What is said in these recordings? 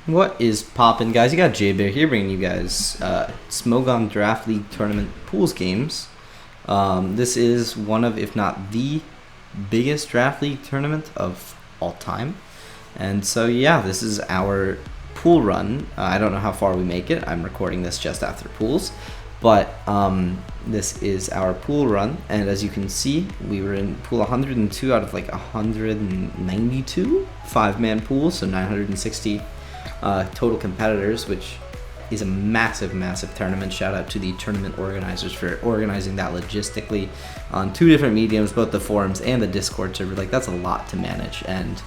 What is poppin', guys? You got J-Bear here bringing you guys Smogon Draft League Tournament Pools games. This is one of, if not the biggest Draft League tournament of all time. And so, yeah, this is our pool run. I don't know how far we make it. I'm recording this just after pools. But this is our pool run. And as you can see, we were in pool 102 out of like 192 5-man pool, so 960 total competitors, which is a massive tournament. Shout out to the tournament organizers for organizing that logistically on 2 different mediums, both the forums and the Discord server. Like, that's a lot to manage, and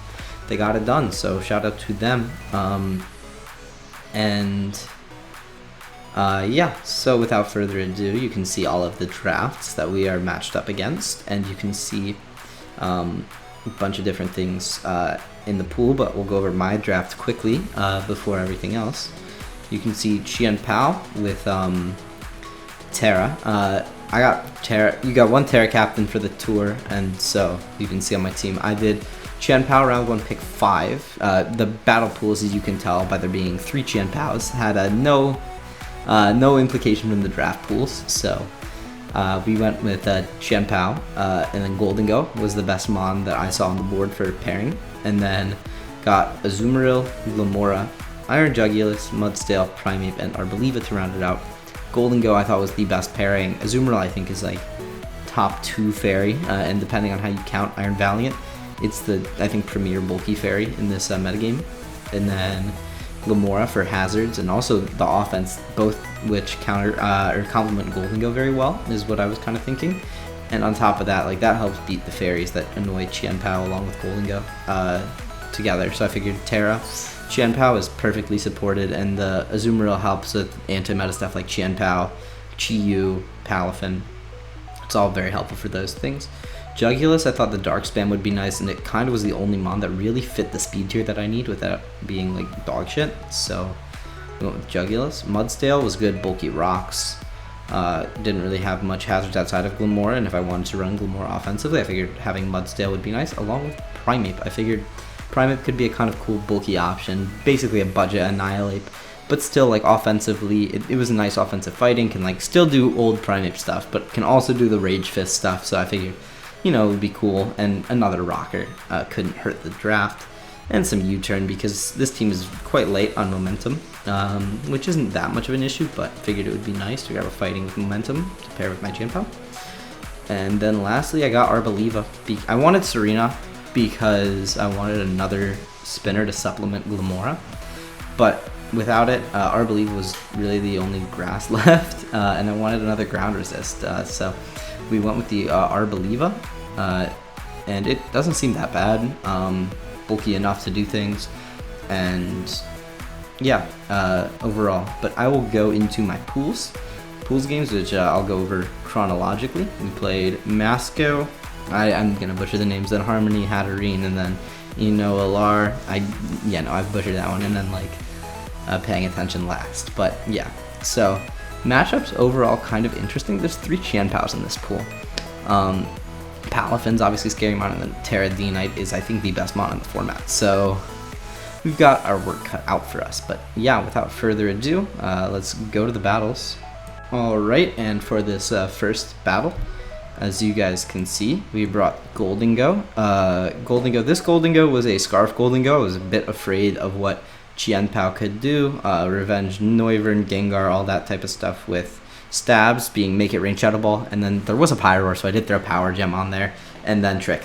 they got it done, so shout out to them. Yeah, so without further ado, you can see all of the drafts that we are matched up against, and you can see a bunch of different things in the pool, but we'll go over my draft quickly before everything else. You can see Chien Pao with Terra. I got Terra. You got one Terra captain for the tour, and so you can see on my team, I did Chien Pao round 1, pick 5. The battle pools, as you can tell by there being 3 Chien Paos, had no implication from the draft pools, so we went with Chien Pao, and then Gholdengo was the best mon that I saw on the board for pairing, and then got Azumarill, Glimmora, Iron Jugulis, Mudsdale, Primeape, and Arboliva to round it out. Gholdengo I thought was the best pairing. Azumarill I think is like top 2 fairy, and depending on how you count Iron Valiant, it's the, I think, premier bulky fairy in this metagame. And then Glimmora for hazards and also the offense, both which counter or complement Gholdengo very well, is what I was kind of thinking. And on top of that, like, that helps beat the fairies that annoy Chien Pao along with Gholdengo together. So I figured Terra, Chien Pao is perfectly supported, and the Azumarill helps with anti-meta stuff like Chien Pao, Chi-Yu, Palafin. It's all very helpful for those things. Jugulis, I thought the Dark Spam would be nice, and it kind of was the only mon that really fit the speed tier that I need without being like dog shit. So we went with Jugulis. Mudsdale was good, bulky rocks. Didn't really have much hazards outside of Glimmora, and if I wanted to run Glimmora offensively, I figured having Mudsdale would be nice, along with Primeape. I figured Primeape could be a kind of cool bulky option, basically a budget Annihilate, but still, like, offensively, it was a nice offensive fighting, can like still do old Primeape stuff, but can also do the Rage Fist stuff, so I figured, you know, it would be cool, and another rocker couldn't hurt the draft, and some U-turn, because this team is quite late on momentum, which isn't that much of an issue, but figured it would be nice to grab a fighting with momentum to pair with my Chien Pao. And then lastly, I got Arboliva. I wanted Serena because I wanted another spinner to supplement Glimmora, but without it, Arboliva was really the only grass left, and I wanted another ground resist, so we went with the Arboliva, and it doesn't seem that bad, bulky enough to do things, and yeah, overall. But I will go into my pools games, which I'll go over chronologically. We played Masco, I'm gonna butcher the names, then Harmony, Hatterene, and then Alar. I've butchered that one, and then like paying attention last. But yeah, so matchups overall kind of interesting. There's 3 Chien Paos in this pool. Palafin's obviously scary mon, and then Terra D-Knight is, I think, the best mon in the format. So we've got our work cut out for us. But yeah, without further ado, let's go to the battles. Alright, and for this first battle, as you guys can see, we brought Gholdengo. This Gholdengo was a Scarf Gholdengo. I was a bit afraid of what Chien Pao could do, Revenge Noivern, Gengar, all that type of stuff, with stabs being make it rain Shadow Ball, and then there was a Pyroar, so I did throw Power Gem on there, and then Trick.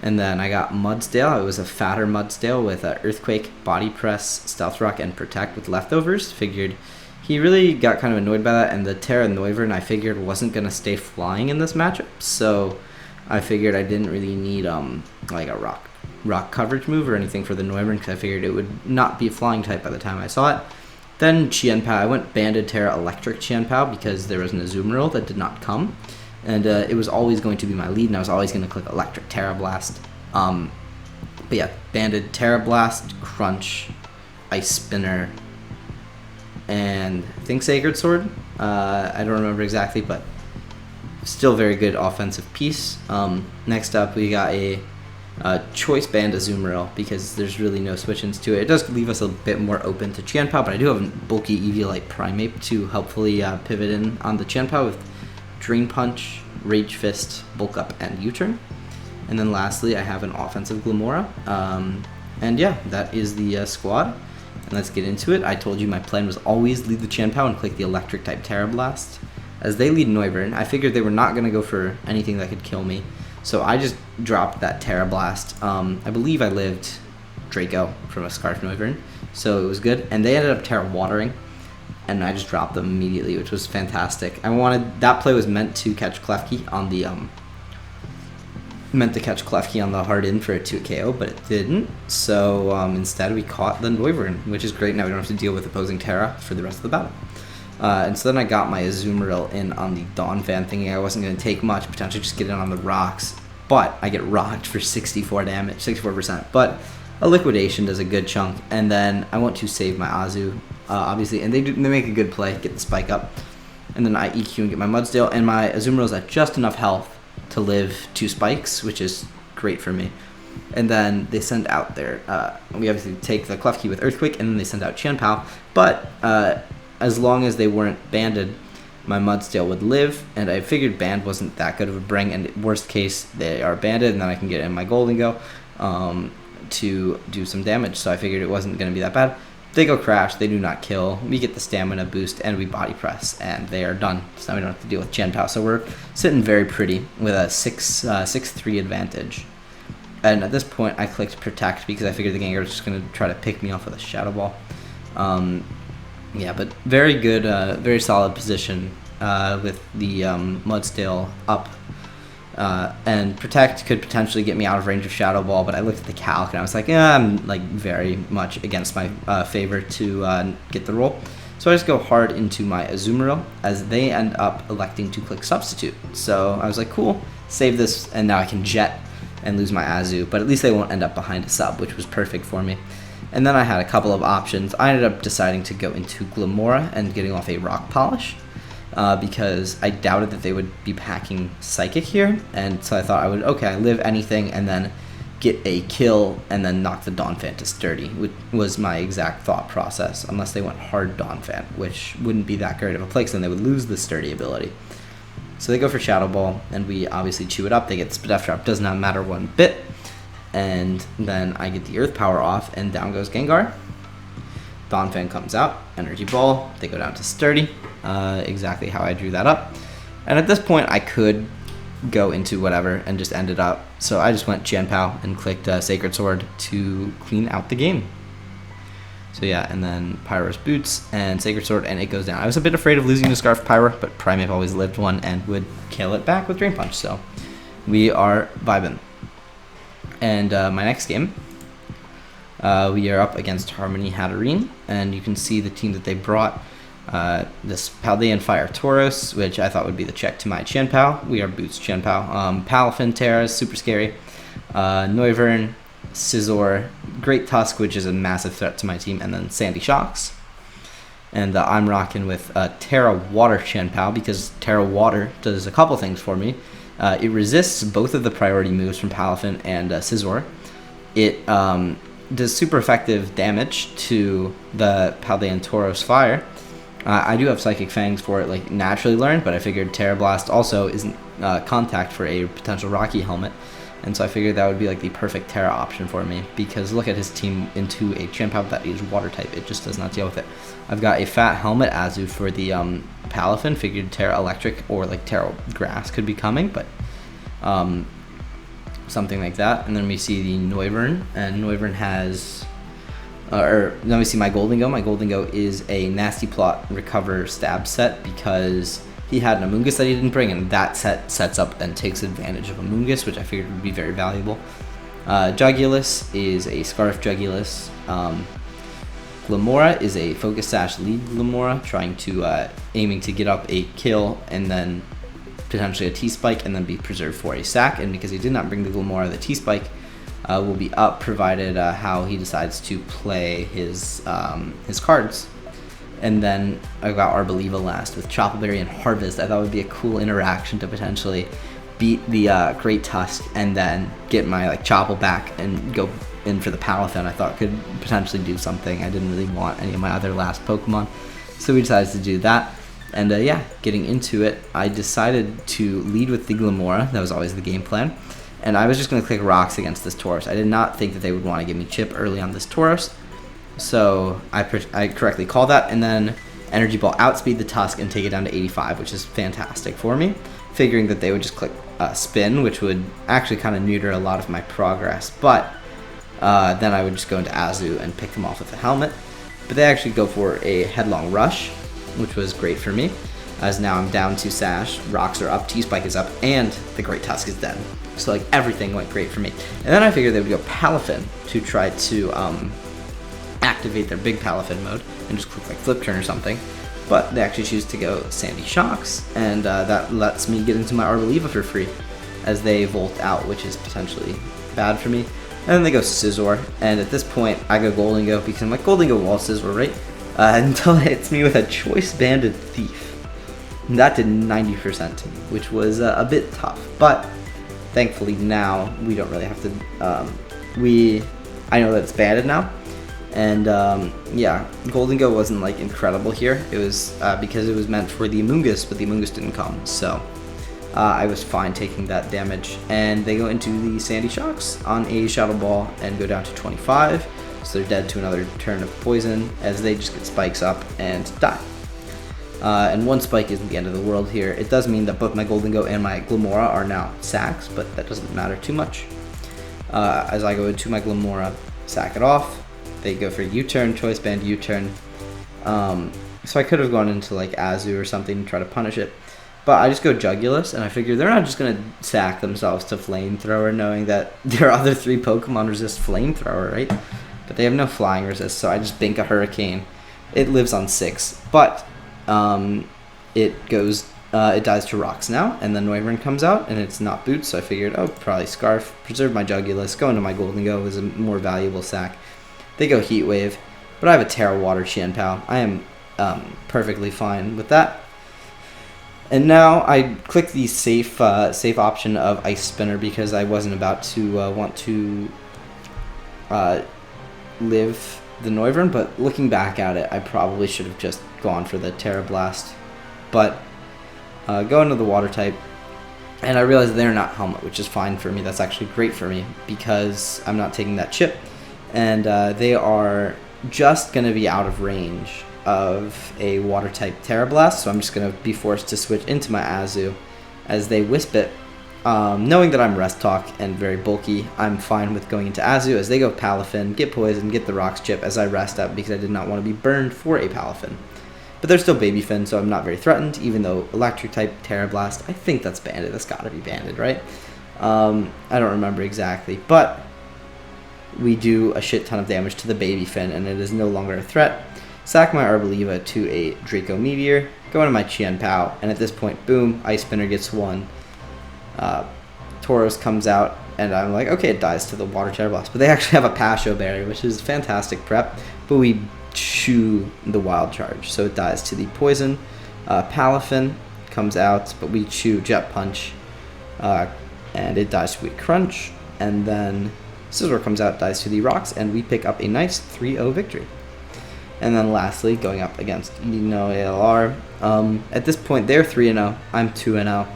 And then I got Mudsdale. It was a fatter Mudsdale with Earthquake, Body Press, Stealth Rock, and Protect with leftovers. Figured he really got kind of annoyed by that, and the Terra Noivern I figured wasn't going to stay flying in this matchup, so I figured I didn't really need like a rock coverage move or anything for the Noivern, because I figured it would not be a flying type by the time I saw it. Then Chien Pao, I went Banded Terra Electric Chien Pao because there was an Azumarill that did not come, and it was always going to be my lead, and I was always going to click Electric Terra Blast. But yeah, Banded Terra Blast, Crunch, Ice Spinner, and I think Sacred Sword. I don't remember exactly, but still very good offensive piece. Next up, we got a choice banned Azumarill because there's really no switch-ins to it. It does leave us a bit more open to Chien-Pao, but I do have a bulky Eviolite Primeape to helpfully pivot in on the Chien-Pao with Drain Punch, Rage Fist, Bulk Up, and U-Turn. And then lastly, I have an offensive Glimmora. And yeah, that is the squad. And let's get into it. I told you my plan was always lead the Chien-Pao and click the Electric-type Tera Blast. As they lead Noivern, I figured they were not going to go for anything that could kill me. So I just dropped that Tera Blast. I believe I lived Draco from a Scarf Noivern, so it was good. And they ended up Tera Watering, and I just dropped them immediately, which was fantastic. That play was meant to catch Klefki on the hard in for a 2 KO, but it didn't. So instead we caught the Noivern, which is great. Now we don't have to deal with opposing Tera for the rest of the battle. And so then I got my Azumarill in on the Donphan, thinking I wasn't going to take much, potentially just get in on the rocks. But I get rocked for 64 damage, 64%. But a Liquidation does a good chunk. And then I want to save my Azu, obviously. And they make a good play, get the spike up. And then I EQ and get my Mudsdale. And my Azumarill's at just enough health to live 2 spikes, which is great for me. And then they send out their, we obviously take the Klefki with Earthquake, and then they send out Chien-Pao. But as long as they weren't banded, my Mudsdale would live, and I figured band wasn't that good of a bring, and worst case, they are banded, and then I can get in my Gholdengo to do some damage, so I figured it wasn't going to be that bad. They go Crash, they do not kill, we get the stamina boost, and we Body Press, and they are done, so now we don't have to deal with Chien-Pao, so we're sitting very pretty with a 6-3 advantage. And at this point, I clicked Protect, because I figured the Gengar was just going to try to pick me off with a Shadow Ball. Yeah, but very good, very solid position with the Mudsdale up. And Protect could potentially get me out of range of Shadow Ball, but I looked at the calc and I was like, yeah, I'm like very much against my favor to get the roll. So I just go hard into my Azumarill as they end up electing to click Substitute. So I was like, cool, save this, and now I can Jet and lose my Azu, but at least they won't end up behind a sub, which was perfect for me. And then I had a couple of options. I ended up deciding to go into Glimmora and getting off a Rock Polish because I doubted that they would be packing Psychic here. And so I thought I would, I live anything and then get a kill and then knock the Donphan to Sturdy, which was my exact thought process, unless they went hard Donphan, which wouldn't be that great of a play because then they would lose the Sturdy ability. So they go for Shadow Ball, and we obviously chew it up. They get Spadef Drop, does not matter one bit. And then I get the Earth Power off, and down goes Gengar. Donphan comes out, Energy Ball, they go down to Sturdy, exactly how I drew that up. And at this point, I could go into whatever and just end it up. So I just went Chien-Pao and clicked Sacred Sword to clean out the game. So yeah, and then Pyro's Boots and Sacred Sword, and it goes down. I was a bit afraid of losing to Scarf Pyro, but Primeape always lived one and would kill it back with Drain Punch, so we are vibing. And my next game, we are up against Harmony Hatterene, and you can see the team that they brought. This Paldean Fire Tauros, which I thought would be the check to my Chien-Pao. We are Boots Chien-Pao. Palafin Tera is super scary. Noivern, Scizor, Great Tusk, which is a massive threat to my team, and then Sandy Shocks. And I'm rocking with Tera Water Chien-Pao because Tera Water does a couple things for me. It resists both of the priority moves from Palafin and Scizor. It does super effective damage to the Paldean Tauros Fire. I do have Psychic Fangs for it, like naturally learned, but I figured Tera Blast also isn't contact for a potential Rocky Helmet, and so I figured that would be like the perfect Tera option for me, because look at his team into a Chien-Pao that is Water type. It just does not deal with it. I've got a Fat Helmet Azu for the Palafin. Figured Tera Electric or like Tera Grass could be coming, but something like that. And then we see the Noivern, and Noivern has, or then we see my Gholdengo. My Gholdengo is a Nasty Plot Recover Stab set because he had an Amoonguss that he didn't bring, and that set sets up and takes advantage of Amoonguss, which I figured would be very valuable. Jugulus is a Scarf Jugulus. Glimmora is a Focus Sash lead Glimmora, trying to aiming to get up a kill and then potentially a T-Spike and then be preserved for a sack. And because he did not bring the Glimmora, the T-Spike will be up, provided how he decides to play his cards. And then I got Arboliva last with Choppleberry and Harvest. I thought would be a cool interaction to potentially beat the Great Tusk and then get my like Chople back and go in for the Palafin, I thought could potentially do something. I didn't really want any of my other last Pokemon, so we decided to do that. And yeah, getting into it, I decided to lead with the Glimmora. That was always the game plan. And I was just going to click Rocks against this Tauros. I did not think that they would want to give me Chip early on this Tauros. So I correctly called that, and then Energy Ball outspeed the Tusk and take it down to 85, which is fantastic for me. Figuring that they would just click Spin, which would actually kind of neuter a lot of my progress. But then I would just go into Azu and pick them off with a helmet. But they actually go for a Headlong Rush, which was great for me, as now I'm down to Sash, Rocks are up, T-Spike is up, and the Great Tusk is dead. So like everything went great for me. And then I figured they would go Palafin to try to activate their big Palafin mode and just click like Flip Turn or something. But they actually choose to go Sandy Shocks, and that lets me get into my Arboliva for free as they Volt out, which is potentially bad for me. And then they go Scizor, and at this point I go Gholdengo because I'm like, Gholdengo wall Scizor, right? Until it hits me with a Choice Banded Thief. And that did 90% to me, which was a bit tough. But thankfully now we don't really have to. I know that it's banded now, and yeah, Gholdengo wasn't like incredible here. It was because it was meant for the Amoonguss, but the Amoonguss didn't come, so I was fine taking that damage. And they go into the Sandy Shocks on a Shadow Ball and go down to 25. So they're dead to another turn of poison as they just get spikes up and die. And one spike isn't the end of the world here. It does mean that both my Gholdengo and my Glimmora are now sacks, but that doesn't matter too much. As I go into my Glimmora, sack it off. They go for U-turn, Choice Band U-turn. So I could have gone into like Azu or something and try to punish it. But I just go Jugulus, and I figure they're not just going to sack themselves to Flamethrower, knowing that their other 3 Pokemon resist Flamethrower, right? But they have no flying resist, so I just Bink a Hurricane. It lives on 6, but it dies to Rocks now, and then Noivern comes out, and it's not Boots, so I figured, oh, probably Scarf, preserve my Jugulus, go into my Gholdengo is a more valuable sack. They go Heat Wave, but I have a Terra Water Chien-Pao. I am perfectly fine with that. And now I click the safe option of Ice Spinner because I wasn't about to want to live the Noivern, but looking back at it, I probably should have just gone for the Terra Blast. But go into the Water type, and I realized they're not Helmet, which is fine for me. That's actually great for me because I'm not taking that chip, and they are just going to be out of range of a Water type Terra Blast, so I'm just going to be forced to switch into my Azu as they Wisp it. Knowing that I'm Rest Talk and very bulky, I'm fine with going into Azu as they go Palafin, get Poison, get the Rocks chip as I rest up because I did not want to be burned for a Palafin. But they're still Baby Finn, so I'm not very threatened, even though Electric type Terra Blast, I think that's banded. That's got to be banded, right? I don't remember exactly, but we do a shit ton of damage to the Baby Finn, and it is no longer a threat. Sack my Arboliva to a Draco Meteor, go into my Chien-Pao, and at this point, boom, Ice Spinner gets 1. Tauros comes out, and I'm like, okay, it dies to the Water Terra Blast. But they actually have a Pasho Berry, which is fantastic prep, but we chew the Wild Charge, so it dies to the Poison. Palafin comes out, but we chew Jet Punch, and it dies to a Crunch, and then Scizor comes out, dies to the Rocks, and we pick up a nice 3-0 victory. And then lastly, going up against ALR. At this point, they're 3-0. I'm 2-0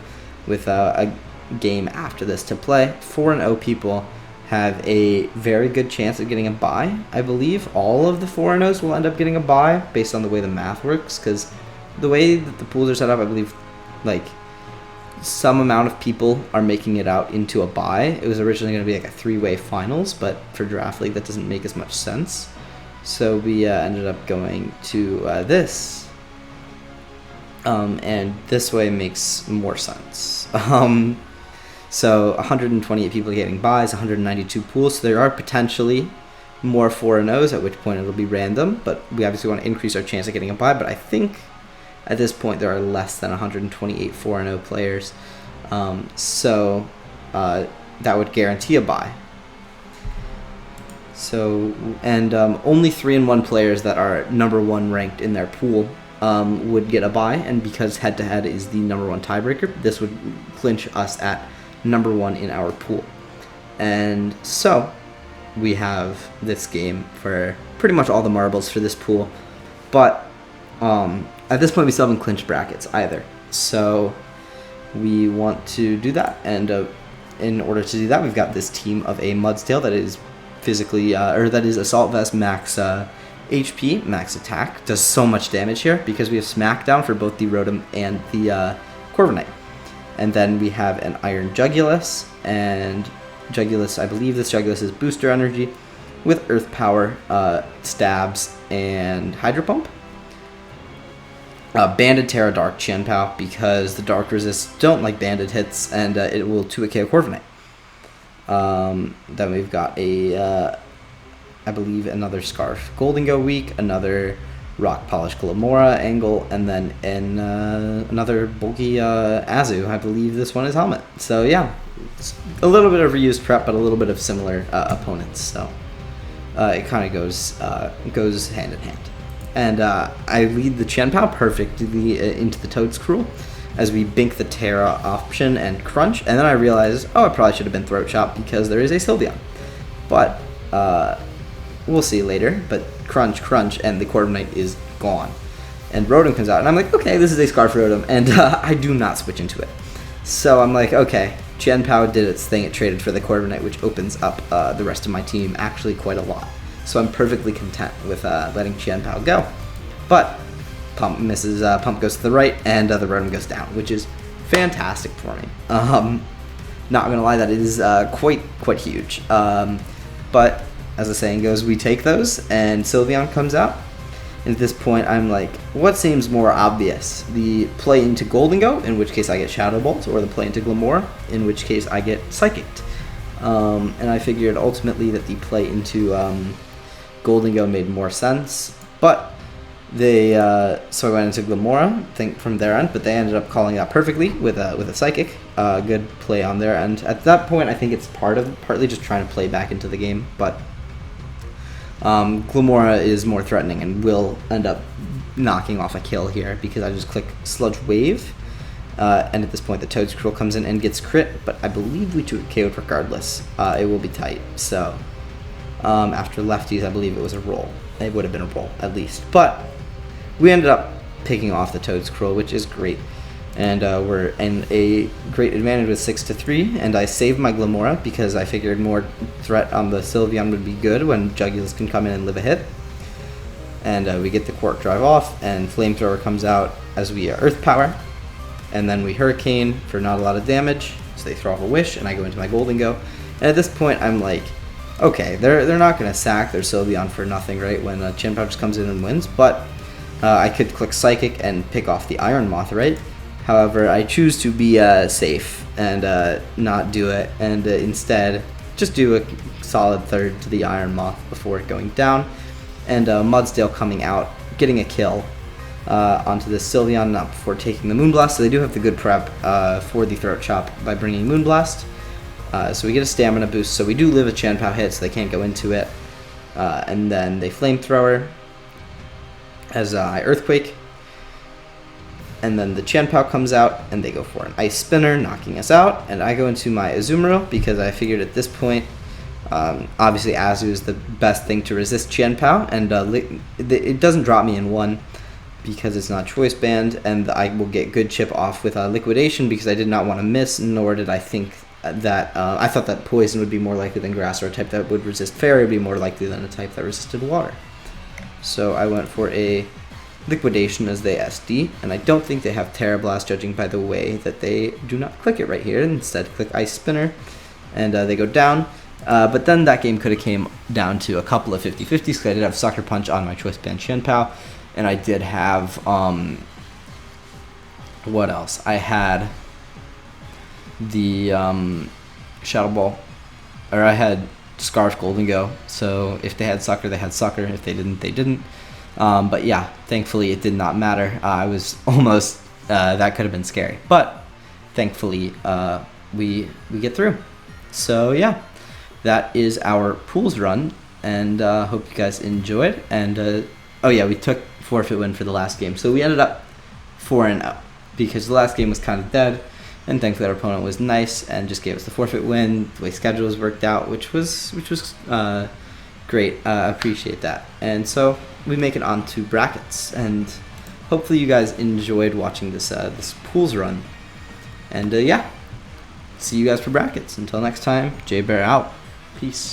with a game after this to play. 4-0 people have a very good chance of getting a bye. I believe all of the 4-0s will end up getting a bye based on the way the math works, because the way that the pools are set up, I believe like some amount of people are making it out into a bye. It was originally going to be like a 3-way finals, but for Draft League that doesn't make as much sense. So we ended up going to this, and this way makes more sense. So 128 people getting buys, 192 pools, so there are potentially more 4-0s, at which point it'll be random, but we obviously want to increase our chance of getting a buy, but I think at this point there are less than 128 4-0 players, so that would guarantee a buy. So, and only 3-1 players that are number 1 ranked in their pool would get a bye, and because head-to-head is the #1 tiebreaker, this would clinch us at #1 in our pool. And so we have this game for pretty much all the marbles for this pool, but at this point we still haven't clinched brackets either. So we want to do that, and in order to do that, we've got this team of a Mudsdale that is physically, that is Assault Vest max HP, max attack, does so much damage here because we have Smackdown for both the Rotom and the Corviknight. And then we have an Iron Jugulus, and Jugulus, I believe this Jugulus is Booster Energy with Earth Power, Stabs, and Hydro Pump. Banded Terra Dark Chien-Pao because the Dark Resists don't like banded hits, and it will 2-hit KO Corviknight. Then we've got a, I believe, another Scarf Gholdengo weak, another Rock Polish Glimmora angle, and then another bulky Azu. I believe this one is Helmet. So yeah, it's a little bit of reused prep, but a little bit of similar opponents. So it kind of goes hand in hand. And I lead the Chien-Pao perfectly into the Toedscruel as we bink the Terra option and crunch, and then I realize, oh, I probably should have been Throat Chop because there is a Sylveon. But we'll see later. But crunch, and the Corviknight is gone. And Rotom comes out, and I'm like, okay, this is a Scarf Rotom, and I do not switch into it. So I'm like, okay, Chien-Pao did its thing, it traded for the Corviknight, which opens up the rest of my team actually quite a lot. So I'm perfectly content with letting Chien-Pao go. But Pump misses, Pump goes to the right, and the Rotom goes down, which is fantastic for me. Not gonna lie, that is quite huge. But as the saying goes, we take those, and Sylveon comes out. And at this point, I'm like, what seems more obvious? The play into Gholdengo, in which case I get Shadow Bolt, or the play into Glimmora, in which case I get Psychicked. And I figured ultimately that the play into Gholdengo made more sense, but they so I went into Glimmora, think from their end, but they ended up calling out perfectly with a Psychic. Good play on their end. At that point, I think it's partly just trying to play back into the game, but Glimmora is more threatening and will end up knocking off a kill here because I just click Sludge Wave, and at this point the Toedscruel comes in and gets crit, but I believe we took KO'd regardless. It will be tight, so after lefties, I believe it was a roll. It would have been a roll, at least. But we ended up picking off the Toedscruel, which is great. And we're in a great advantage with 6-3, and I saved my Glimmora because I figured more threat on the Sylveon would be good when Jugulus can come in and live a hit. And we get the Quark Drive off, and Flamethrower comes out as we Earth Power. And then we Hurricane for not a lot of damage, so they throw off a Wish, and I go into my Gholdengo. And at this point, I'm like, okay, they're not going to sack their Sylveon for nothing, right, when Chien-Pao just comes in and wins, but I could click Psychic and pick off the Iron Moth, right? However, I choose to be safe and not do it, and instead just do a solid third to the Iron Moth before going down, and Mudsdale coming out, getting a kill onto the Sylveon, not before taking the Moonblast, so they do have the good prep for the Throat Chop by bringing Moonblast. So we get a stamina boost, so we do live a Chien-Pao hit, so they can't go into it. And then they Flamethrower as I Earthquake. And then the Chien-Pao comes out, and they go for an Ice Spinner, knocking us out. And I go into my Azumarill, because I figured at this point, obviously Azu is the best thing to resist Chien-Pao, and it doesn't drop me in one, because it's not Choice Band, and I will get good chip off with Liquidation, because I did not want to miss, nor did I think that I thought that Poison would be more likely than Grass, or a type that would resist Fairy would be more likely than a type that resisted Water. So I went for a Liquidation as they SD, and I don't think they have Terra Blast, judging by the way that they do not click it right here. Instead, click Ice Spinner, and they go down. But then that game could have came down to a couple of 50-50s, because I did have Sucker Punch on my Choice Band Chien-Pao, and I did have, what else? I had the Shadow Ball, or I had Scarf Gholdengo, so if they had Sucker, they had Sucker, if they didn't, they didn't. But yeah, thankfully it did not matter. I was almost, that could have been scary, but thankfully we get through. So yeah, that is our pools run, and hope you guys enjoyed. And oh yeah, we took forfeit win for the last game. So we ended up 4-0 because the last game was kind of dead, and thankfully our opponent was nice and just gave us the forfeit win. The way schedules worked out, which was great. Appreciate that. And so we make it on to brackets, and hopefully you guys enjoyed watching this pools run. And yeah, see you guys for brackets. Until next time, Jay Bear out. Peace.